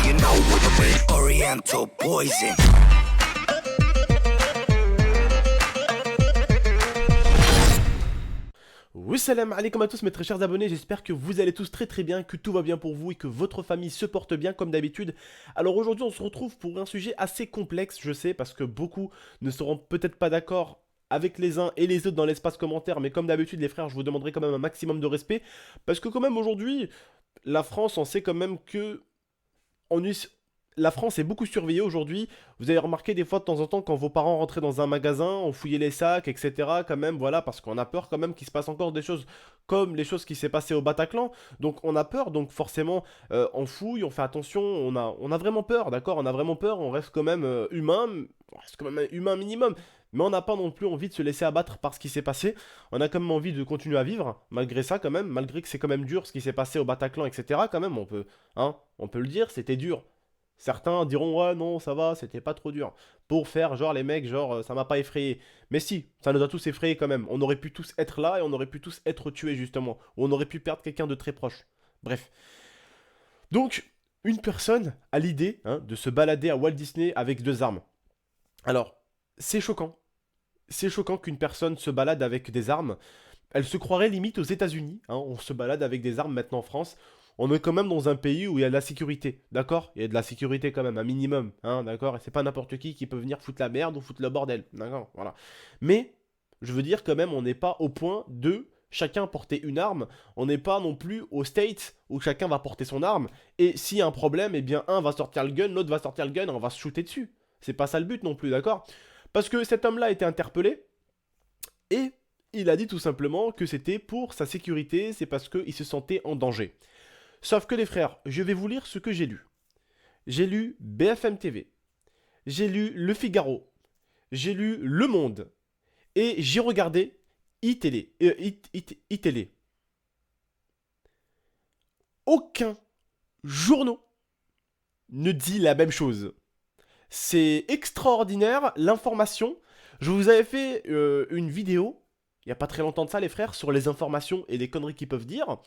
you know what I mean? Oriental poison. Oui, salam alaikum à tous mes très chers abonnés, j'espère que vous allez tous très bien, que tout va bien pour vous et que votre famille se porte bien comme d'habitude. Alors aujourd'hui on se retrouve pour un sujet assez complexe, je sais, parce que beaucoup ne seront peut-être pas d'accord avec les uns et les autres dans l'espace commentaire, mais comme d'habitude les frères, je vous demanderai quand même un maximum de respect, parce que quand même aujourd'hui, la France, on sait quand même que on us- la France est beaucoup surveillée aujourd'hui. Vous avez remarqué des fois de temps en temps quand vos parents rentraient dans un magasin, on fouillait les sacs, etc. Quand même, voilà, parce qu'on a peur quand même qu'il se passe encore des choses comme les choses qui s'est passées au Bataclan. Donc on a peur, donc forcément on fouille, on fait attention, on a vraiment peur, d'accord. On a vraiment peur, on reste quand même humain, on reste quand même humain minimum. Mais on n'a pas non plus envie de se laisser abattre par ce qui s'est passé. On a quand même envie de continuer à vivre, malgré ça quand même, malgré que c'est quand même dur ce qui s'est passé au Bataclan, etc. Quand même, on peut le dire, c'était dur. Certains diront ouais non ça va, c'était pas trop dur. Pour faire genre les mecs genre ça m'a pas effrayé. Mais si, ça nous a tous effrayés quand même. On aurait pu tous être là et on aurait pu tous être tués justement. Ou on aurait pu perdre quelqu'un de très proche. Bref. Donc, une personne a l'idée de se balader à Walt Disney avec deux armes. Alors, c'est choquant. C'est choquant qu'une personne se balade avec des armes. Elle se croirait limite aux États-Unis. On se balade avec des armes maintenant en France. On est quand même dans un pays où il y a de la sécurité, d'accord? Il y a de la sécurité quand même, un minimum, d'accord? Et c'est pas n'importe qui peut venir foutre la merde ou foutre le bordel, d'accord? Voilà. Mais, je veux dire quand même, on n'est pas au point de chacun porter une arme. On n'est pas non plus au States où chacun va porter son arme. Et s'il y a un problème, eh bien, un va sortir le gun, l'autre va sortir le gun et on va se shooter dessus. C'est pas ça le but non plus, d'accord? Parce que cet homme-là a été interpellé et il a dit tout simplement que c'était pour sa sécurité, c'est parce qu'il se sentait en danger. Sauf que les frères, je vais vous lire ce que j'ai lu. J'ai lu BFM TV, j'ai lu Le Figaro, j'ai lu Le Monde, et j'ai regardé iTélé. iTélé. Aucun journal ne dit la même chose. C'est extraordinaire l'information. Je vous avais fait une vidéo, il n'y a pas très longtemps de ça les frères, sur les informations et les conneries qu'ils peuvent dire.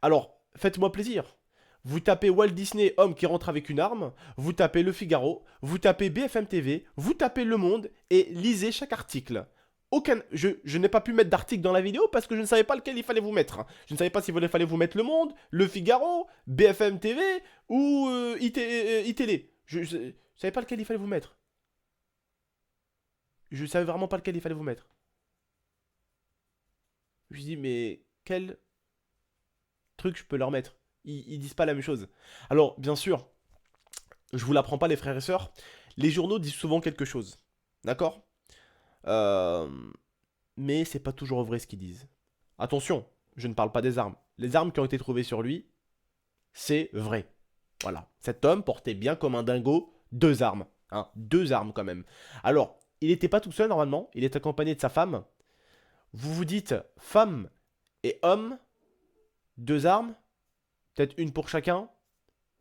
Alors, faites-moi plaisir. Vous tapez Walt Disney, homme qui rentre avec une arme, vous tapez Le Figaro, vous tapez BFM TV, vous tapez Le Monde et lisez chaque article. Je n'ai pas pu mettre d'article dans la vidéo parce que je ne savais pas lequel il fallait vous mettre. Je ne savais pas s'il fallait vous mettre Le Monde, Le Figaro, BFM TV ou iTélé. Je savais pas lequel il fallait vous mettre. Je savais vraiment pas lequel il fallait vous mettre. Je me suis dit, mais quel truc je peux leur mettre? Ils disent pas la même chose. Alors, bien sûr, je vous l'apprends pas les frères et sœurs, les journaux disent souvent quelque chose. D'accord? Euh, mais c'est pas toujours vrai ce qu'ils disent. Attention, je ne parle pas des armes. Les armes qui ont été trouvées sur lui, c'est vrai. Voilà. Cet homme portait bien comme un dingo deux armes. Deux armes quand même. Alors, il n'était pas tout seul normalement, il est accompagné de sa femme. Vous vous dites, femme et homme, deux armes, peut-être une pour chacun,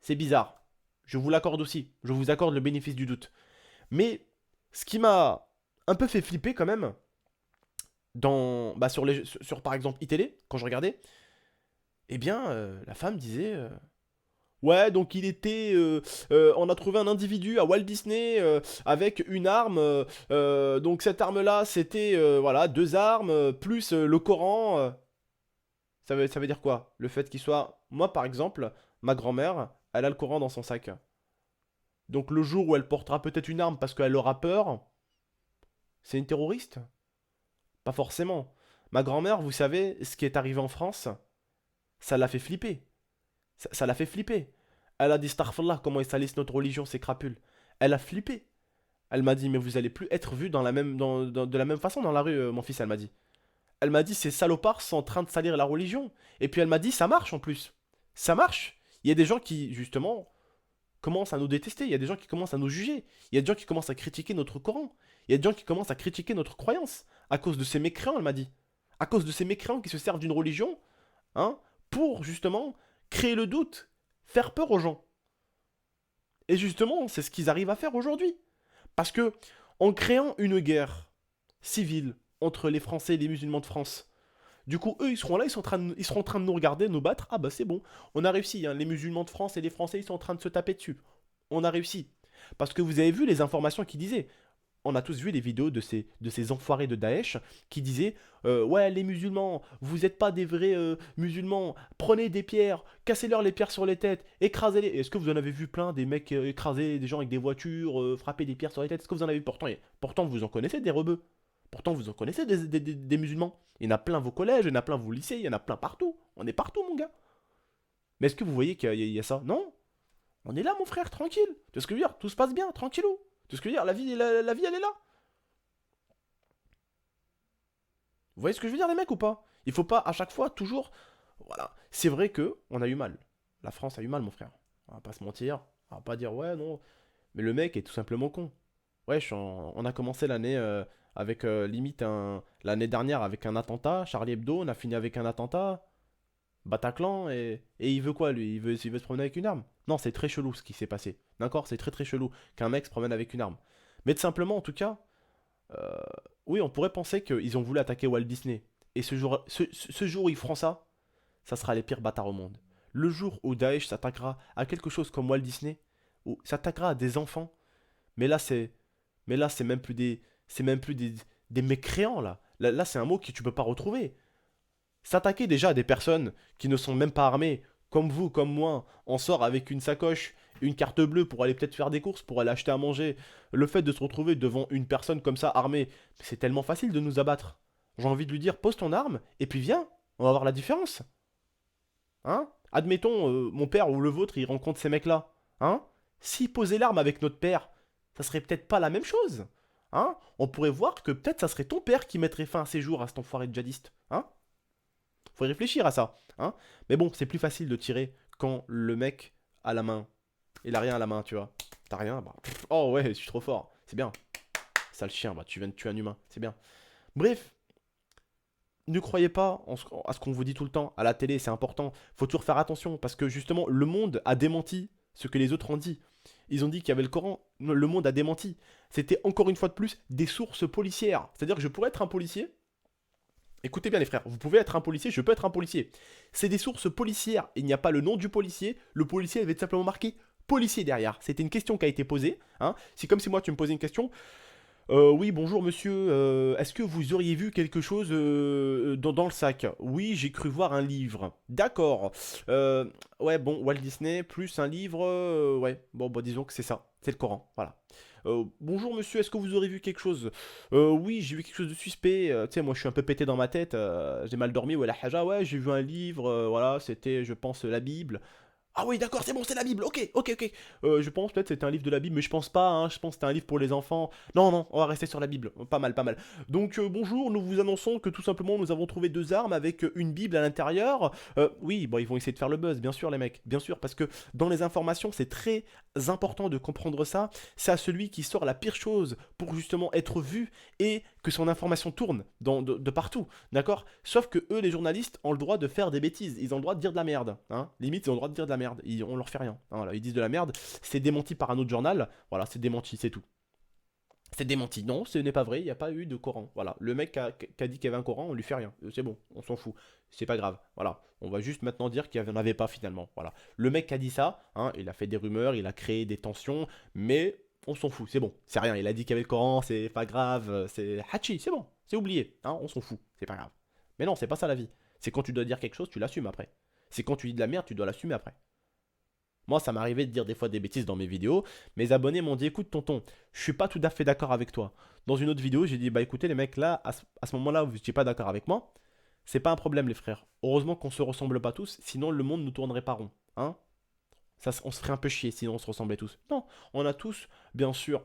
c'est bizarre. Je vous l'accorde aussi. Je vous accorde le bénéfice du doute. Mais ce qui m'a un peu fait flipper quand même, sur par exemple iTélé, quand je regardais, eh bien, la femme disait ouais, donc on a trouvé un individu à Walt Disney avec une arme. Donc cette arme-là, c'était voilà deux armes plus le Coran. Ça veut dire quoi? Le fait qu'il soit, moi par exemple, ma grand-mère, elle a le Coran dans son sac. Donc le jour où elle portera peut-être une arme parce qu'elle aura peur, c'est une terroriste? Pas forcément. Ma grand-mère, vous savez, ce qui est arrivé en France, ça l'a fait flipper. Ça l'a fait flipper. Elle a dit Starfallah, comment ils salissent notre religion, ces crapules. Elle a flippé. Elle m'a dit, mais vous allez plus être vu de la même façon dans la rue, mon fils, elle m'a dit. Elle m'a dit, ces salopards sont en train de salir la religion. Et puis elle m'a dit, ça marche en plus. Ça marche. Il y a des gens qui, justement, commencent à nous détester. Il y a des gens qui commencent à nous juger. Il y a des gens qui commencent à critiquer notre Coran. Il y a des gens qui commencent à critiquer notre croyance. À cause de ces mécréants, elle m'a dit. À cause de ces mécréants qui se servent d'une religion, hein, pour, justement, créer le doute, faire peur aux gens. Et justement, c'est ce qu'ils arrivent à faire aujourd'hui. Parce que, en créant une guerre civile entre les Français et les musulmans de France, Du coup, eux, ils seront là, ils seront en train de nous regarder, nous battre. Ah bah c'est bon, on a réussi, hein. Les musulmans de France et les Français, ils sont en train de se taper dessus. On a réussi. Parce que vous avez vu les informations qui disaient. On a tous vu les vidéos de ces enfoirés de Daesh qui disaient ouais, les musulmans, vous n'êtes pas des vrais musulmans, prenez des pierres, cassez-leur les pierres sur les têtes, écrasez-les. Est-ce que vous en avez vu plein, des mecs écraser des gens avec des voitures, frapper des pierres sur les têtes? Est-ce que vous en avez vu? Pourtant, vous en connaissez des rebeux. Pourtant, vous en connaissez des musulmans. Il y en a plein vos collèges, il y en a plein vos lycées, il y en a plein partout. On est partout, mon gars. Mais est-ce que vous voyez qu'il y a ça? Non. On est là, mon frère, tranquille. Tu vois ce que je veux dire? Tout se passe bien, tranquillou. Tu vois ce que je veux dire? La vie, elle est là. Vous voyez ce que je veux dire, les mecs, ou pas? Il faut pas, à chaque fois, toujours... Voilà. C'est vrai que on a eu mal. La France a eu mal, mon frère. On va pas se mentir. On va pas dire, ouais, non. Mais le mec est tout simplement con. Wesh, on a commencé l'année avec limite un... L'année dernière avec un attentat, Charlie Hebdo, on a fini avec un attentat, Bataclan, et il veut quoi, lui? Il veut se promener avec une arme? Non, c'est très chelou ce qui s'est passé. D'accord? C'est très très chelou qu'un mec se promène avec une arme. Mais tout simplement, en tout cas, euh, oui, on pourrait penser qu'ils ont voulu attaquer Walt Disney. Et ce jour où ils feront ça, ça sera les pires bâtards au monde. Le jour où Daesh s'attaquera à quelque chose comme Walt Disney, ou s'attaquera à des enfants, mais là c'est, mais là c'est même plus des mécréants là. Là, c'est un mot que tu peux pas retrouver. S'attaquer déjà à des personnes qui ne sont même pas armées, comme vous, comme moi, on sort avec une sacoche, une carte bleue pour aller peut-être faire des courses, pour aller acheter à manger. Le fait de se retrouver devant une personne comme ça armée, c'est tellement facile de nous abattre. J'ai envie de lui dire, pose ton arme, et puis viens, on va voir la différence. Hein? Admettons, mon père ou le vôtre, il rencontre ces mecs-là. Hein? S'il posait l'arme avec notre père, ça serait peut-être pas la même chose. Hein? On pourrait voir que peut-être ça serait ton père qui mettrait fin à ses jours à cet enfoiré de djihadiste. Hein? Faut y réfléchir à ça. Hein? Mais bon, c'est plus facile de tirer quand le mec a la main. Il a rien à la main, tu vois. T'as rien? Bah, oh ouais, je suis trop fort. C'est bien. Sale chien, bah tu viens de tuer un humain. C'est bien. Bref, ne croyez pas à ce qu'on vous dit tout le temps. À la télé, c'est important. Faut toujours faire attention parce que justement, le monde a démenti ce que les autres ont dit. Ils ont dit qu'il y avait le Coran. Le monde a démenti. C'était encore une fois de plus des sources policières. C'est-à-dire que je pourrais être un policier. Écoutez bien les frères, vous pouvez être un policier, je peux être un policier. C'est des sources policières, il n'y a pas le nom du policier, le policier avait tout simplement marqué policier derrière. C'était une question qui a été posée, hein. C'est comme si moi tu me posais une question. Oui, bonjour monsieur, est-ce que vous auriez vu quelque chose dans le sac? Oui, j'ai cru voir un livre. D'accord. Euh, ouais, bon, Walt Disney plus un livre, ouais, bon, bah disons que c'est ça, c'est le Coran, voilà. Bonjour monsieur, est-ce que vous aurez vu quelque chose? Oui, j'ai vu quelque chose de suspect. Tu sais, moi je suis un peu pété dans ma tête, j'ai mal dormi, ouais, la haja, ouais, j'ai vu un livre, voilà, c'était, je pense, la Bible. Ah oui, d'accord, c'est bon, c'est la Bible. Ok, ok, ok. Je pense peut-être que c'était un livre de la Bible, mais je pense pas. Hein, je pense que c'était un livre pour les enfants. Non, non, on va rester sur la Bible. Pas mal, pas mal. Donc bonjour, nous vous annonçons que tout simplement nous avons trouvé deux armes avec une Bible à l'intérieur. Oui, bon, ils vont essayer de faire le buzz, bien sûr, les mecs, bien sûr, parce que dans les informations, c'est très important de comprendre ça. C'est à celui qui sort la pire chose pour justement être vu et que son information tourne de partout. D'accord? Sauf que eux, les journalistes, ont le droit de faire des bêtises. Ils ont le droit de dire de la merde. Hein. Limite, ils ont le droit de dire de la merde. On leur fait rien. Hein, voilà. Ils disent de la merde. C'est démenti par un autre journal. Voilà, c'est démenti, c'est tout. C'est démenti. Non, ce n'est pas vrai. Il n'y a pas eu de Coran. Voilà. Le mec qui a dit qu'il y avait un Coran, on lui fait rien. C'est bon, on s'en fout. C'est pas grave. Voilà. On va juste maintenant dire qu'il n'y en avait pas finalement. Voilà. Le mec qui a dit ça, hein, il a fait des rumeurs, il a créé des tensions, mais on s'en fout. C'est bon. C'est rien. Il a dit qu'il y avait le Coran, c'est pas grave. C'est Hachi. C'est bon. C'est oublié. Hein, on s'en fout. C'est pas grave. Mais non, c'est pas ça la vie. C'est quand tu dois dire quelque chose, tu l'assumes après. C'est quand tu dis de la merde, tu dois l'assumer après. Moi, ça m'arrivait de dire des fois des bêtises dans mes vidéos. Mes abonnés m'ont dit, écoute, tonton, je suis pas tout à fait d'accord avec toi. Dans une autre vidéo, j'ai dit, bah écoutez, les mecs, là, à ce moment-là, vous n'étiez pas d'accord avec moi. C'est pas un problème, les frères. Heureusement qu'on se ressemble pas tous, sinon le monde ne tournerait pas rond. Hein? Ça, on se ferait un peu chier sinon on se ressemblait tous. Non, on a tous, bien sûr,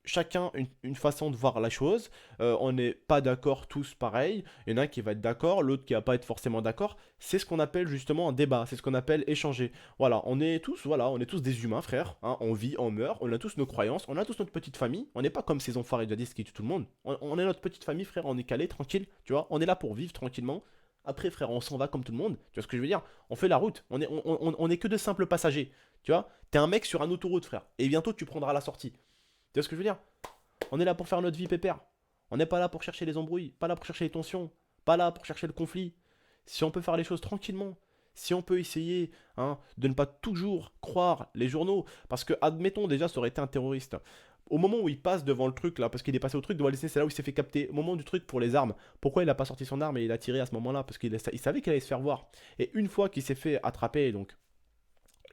chacun une façon de voir la chose. On n'est pas d'accord tous pareil. Il y en a un qui va être d'accord, l'autre qui va pas être forcément d'accord. C'est ce qu'on appelle justement un débat. C'est ce qu'on appelle échanger. Voilà, on est tous des humains, frères. Hein, on vit, on meurt. On a tous nos croyances. On a tous notre petite famille. On n'est pas comme ces enfoirés djihadistes qui tuent tout le monde. On est notre petite famille, frère. On est calé, tranquille. Tu vois, on est là pour vivre tranquillement. Après, frère, on s'en va comme tout le monde. Tu vois ce que je veux dire? On fait la route. On est que de simples passagers. Tu vois? T'es un mec sur un autoroute, frère. Et bientôt, tu prendras la sortie. Tu vois ce que je veux dire? On est là pour faire notre vie pépère. On n'est pas là pour chercher les embrouilles, pas là pour chercher les tensions, pas là pour chercher le conflit. Si on peut faire les choses tranquillement, si on peut essayer de ne pas toujours croire les journaux, parce que admettons déjà ça aurait été un terroriste. Au moment où il passe devant le truc là, parce qu'il est passé au truc de Walt Disney, c'est là où il s'est fait capter. Au moment du truc pour les armes, pourquoi il a pas sorti son arme et il a tiré à ce moment-là? Parce qu'il savait qu'il allait se faire voir. Et une fois qu'il s'est fait attraper, donc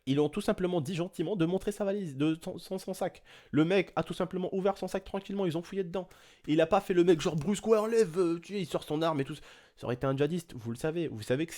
ils ont tout simplement dit gentiment de montrer sa valise, son sac. Le mec a tout simplement ouvert son sac tranquillement, ils ont fouillé dedans. Il a pas fait le mec genre brusque, ouais enlève, tu sais, il sort son arme et tout. Ça aurait été un djihadiste, vous le savez. Vous savez que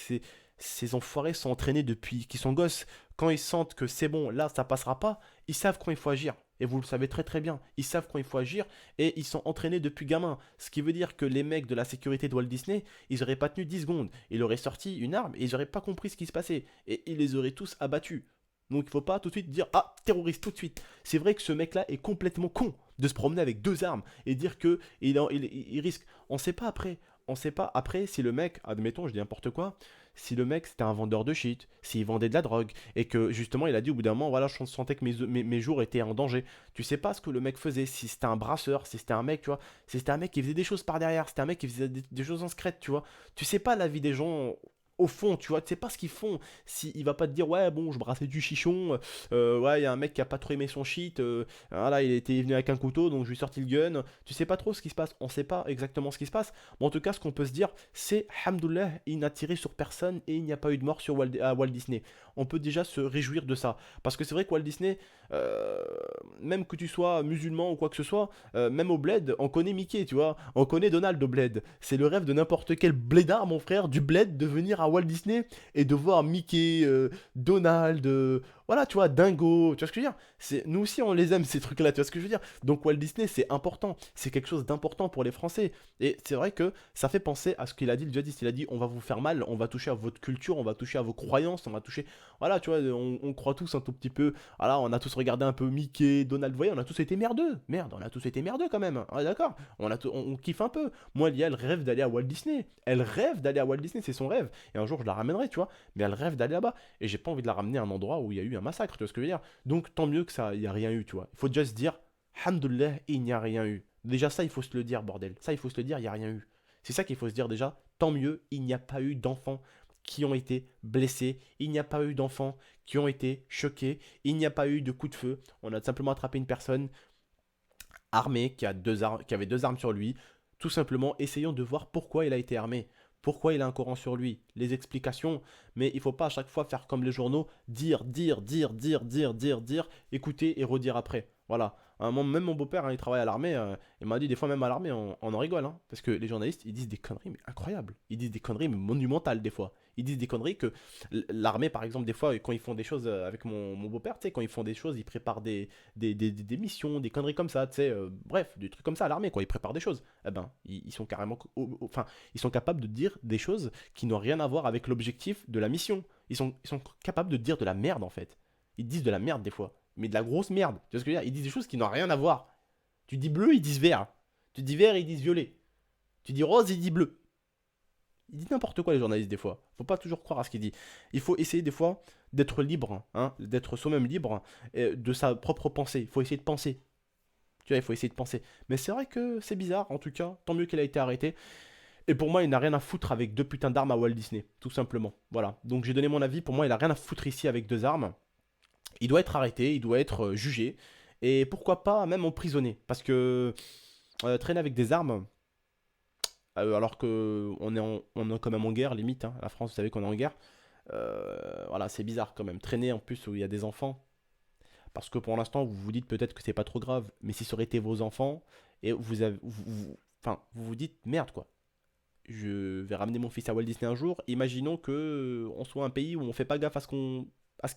ces enfoirés sont entraînés depuis qu'ils sont gosses. Quand ils sentent que c'est bon, là ça passera pas, ils savent quand il faut agir. Et vous le savez très très bien, ils savent quand il faut agir et ils sont entraînés depuis gamin. Ce qui veut dire que les mecs de la sécurité de Walt Disney, ils auraient pas tenu 10 secondes. Ils auraient sorti une arme et ils auraient pas compris ce qui se passait. Et ils les auraient tous abattus. Donc il faut pas tout de suite dire ah terroriste tout de suite. C'est vrai que ce mec là est complètement con de se promener avec deux armes et dire que il risque. On sait pas après. On sait pas après si le mec, admettons, je dis n'importe quoi, si le mec c'était un vendeur de shit, s'il vendait de la drogue et que justement il a dit au bout d'un moment voilà je sentais que mes jours étaient en danger. Tu sais pas ce que le mec faisait, si c'était un brasseur, si c'était un mec, tu vois, si c'était un mec qui faisait des choses par derrière, si c'était un mec qui faisait des choses en secret, tu vois. Tu sais pas la vie des gens au fond, tu vois, tu sais pas ce qu'ils font. Si, il va pas te dire, ouais, bon, je brassais du chichon, ouais, il y a un mec qui a pas trop aimé son shit, voilà, il était venu avec un couteau, donc je lui ai sorti le gun. Tu sais pas trop ce qui se passe, on sait pas exactement ce qui se passe. Mais en tout cas, ce qu'on peut se dire, c'est, hamdoulah, il n'a tiré sur personne et il n'y a pas eu de mort sur à Walt Disney. On peut déjà se réjouir de ça. Parce que c'est vrai que Walt Disney, euh, même que tu sois musulman ou quoi que ce soit, même au bled, on connaît Mickey, tu vois, on connaît Donald au bled. C'est le rêve de n'importe quel blédard, mon frère, du bled, de venir à Walt Disney et de voir Mickey, Donald, voilà, tu vois, Dingo, tu vois ce que je veux dire? Nous aussi, on les aime, ces trucs-là, tu vois ce que je veux dire? Donc Walt Disney, c'est important, c'est quelque chose d'important pour les Français. Et c'est vrai que ça fait penser à ce qu'il a dit le djihadiste. Il a dit, on va vous faire mal, on va toucher à votre culture, on va toucher à vos croyances, on va toucher... Voilà, tu vois, on croit tous un tout petit peu... Voilà, on a tous regardé un peu Mickey, Donald, vous voyez, on a tous été merdeux. Merde, on a tous été merdeux quand même. Ouais, d'accord, on kiffe un peu. Moi, Lia, elle rêve d'aller à Walt Disney. Elle rêve d'aller à Walt Disney, c'est son rêve. Et un jour, je la ramènerai, tu vois. Mais elle rêve d'aller là-bas. Et j'ai pas envie de la ramener à un endroit où il y a eu un massacre, tu vois ce que je veux dire. Donc, tant mieux que ça, il n'y a rien eu, tu vois. Il faut déjà se dire, Alhamdoulilah, il n'y a rien eu. Déjà, ça, il faut se le dire, bordel. Ça, il faut se le dire, il n'y a rien eu. C'est ça qu'il faut se dire déjà. Tant mieux, il n'y a pas eu d'enfants qui ont été blessés. Il n'y a pas eu d'enfants qui ont été choqués. Il n'y a pas eu de coup de feu. On a simplement attrapé une personne armé, qui avait deux armes sur lui. Tout simplement, essayons de voir pourquoi il a été armé. Pourquoi il a un Coran sur lui, les explications, mais il ne faut pas à chaque fois faire comme les journaux, dire, écouter et redire après. Voilà. Même mon beau-père, il travaille à l'armée, il m'a dit des fois même à l'armée, on en rigole, parce que les journalistes, ils disent des conneries, mais incroyables. Ils disent des conneries mais monumentales des fois. Ils disent des conneries que l'armée, par exemple, des fois, quand ils font des choses avec mon beau-père, tu sais, quand ils font des choses, ils préparent des missions, des conneries comme ça, tu sais, bref, des trucs comme ça à l'armée, quoi, ils préparent des choses. Eh ben, ils sont carrément, enfin, ils sont capables de dire des choses qui n'ont rien à voir avec l'objectif de la mission. Ils sont capables de dire de la merde, en fait. Ils disent de la merde des fois, mais de la grosse merde. Tu vois ce que je veux dire? Ils disent des choses qui n'ont rien à voir. Tu dis bleu, ils disent vert. Tu dis vert, ils disent violet. Tu dis rose, ils disent bleu. Ils disent n'importe quoi les journalistes des fois. Faut pas toujours croire à ce qu'ils disent. Il faut essayer des fois d'être libre, d'être soi-même libre de sa propre pensée. Il faut essayer de penser. Tu vois, il faut essayer de penser. Mais c'est vrai que c'est bizarre, en tout cas. Tant mieux qu'il a été arrêté. Et pour moi, il n'a rien à foutre avec deux putains d'armes à Walt Disney, tout simplement. Voilà. Donc j'ai donné mon avis. Pour moi, il a rien à foutre ici avec deux armes. Il doit être arrêté, il doit être jugé. Et pourquoi pas même emprisonné. Parce que traîner avec des armes, alors que on est quand même en guerre, limite. La France, vous savez qu'on est en guerre. Voilà, c'est bizarre quand même. Traîner en plus où il y a des enfants. Parce que pour l'instant, vous vous dites peut-être que c'est pas trop grave. Mais si ça aurait été vos enfants, et enfin, vous vous dites merde quoi. Je vais ramener mon fils à Walt Disney un jour. Imaginons que on soit un pays où on fait pas gaffe à ce qu'il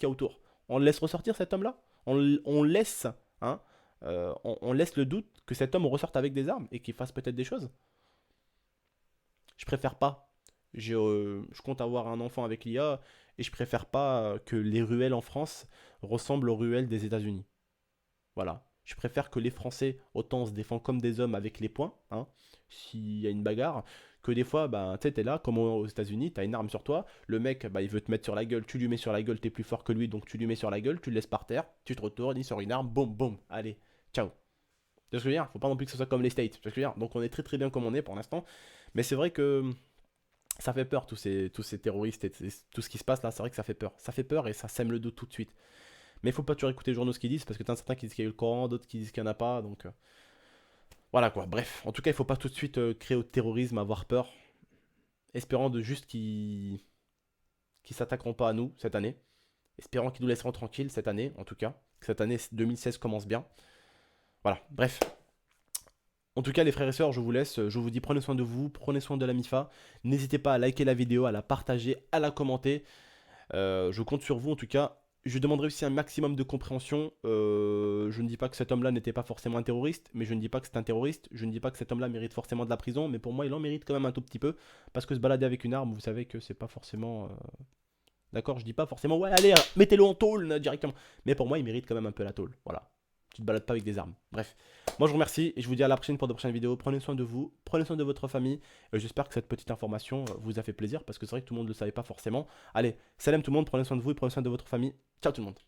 y a autour. On le laisse ressortir cet homme-là. On laisse, on laisse le doute que cet homme ressorte avec des armes et qu'il fasse peut-être des choses. Je préfère pas. Je compte avoir un enfant avec l'IA et je préfère pas que les ruelles en France ressemblent aux ruelles des États-Unis. Voilà. Je préfère que les Français, autant se défendent comme des hommes avec les poings, s'il y a une bagarre, que des fois, bah, tu sais, t'es là, comme aux États-Unis, t'as une arme sur toi, le mec, bah, il veut te mettre sur la gueule, tu lui mets sur la gueule, t'es plus fort que lui, donc tu lui mets sur la gueule, tu le laisses par terre, tu te retournes, il sort une arme, boum, boum, allez, ciao. Tu vois ce que je veux dire? Faut pas non plus que ce soit comme les States, tu vois ce que je veux dire? Donc on est très très bien comme on est pour l'instant, mais c'est vrai que Ça fait peur, tous ces terroristes et tout ce qui se passe là, c'est vrai que ça fait peur. Ça fait peur et ça sème le doute tout de suite. Mais il faut pas toujours écouter les journaux ce qu'ils disent, parce que t'as certains qui disent qu'il y a eu le Coran, d'autres qui disent qu'il n'y en a pas, donc voilà quoi. Bref, en tout cas, il faut pas tout de suite créer au terrorisme, avoir peur, espérant de juste qu'ils s'attaqueront pas à nous cette année, espérant qu'ils nous laisseront tranquilles cette année, en tout cas, que cette année 2016 commence bien. Voilà, bref. En tout cas, les frères et sœurs, je vous laisse. Je vous dis prenez soin de vous, prenez soin de la MIFA. N'hésitez pas à liker la vidéo, à la partager, à la commenter. Je compte sur vous en tout cas. Je demanderai aussi un maximum de compréhension. Je ne dis pas que cet homme-là n'était pas forcément un terroriste, mais je ne dis pas que c'est un terroriste. Je ne dis pas que cet homme-là mérite forcément de la prison, mais pour moi, il en mérite quand même un tout petit peu. Parce que se balader avec une arme, vous savez que c'est pas forcément. D'accord, je dis pas forcément, ouais, allez, mettez-le en tôle directement. Mais pour moi, il mérite quand même un peu la tôle. Voilà. Tu te balades pas avec des armes. Bref. Moi, je vous remercie et je vous dis à la prochaine pour de prochaines vidéos. Prenez soin de vous, prenez soin de votre famille. J'espère que cette petite information vous a fait plaisir parce que c'est vrai que tout le monde ne le savait pas forcément. Allez, salam tout le monde, prenez soin de vous et prenez soin de votre famille. Ciao tout le monde.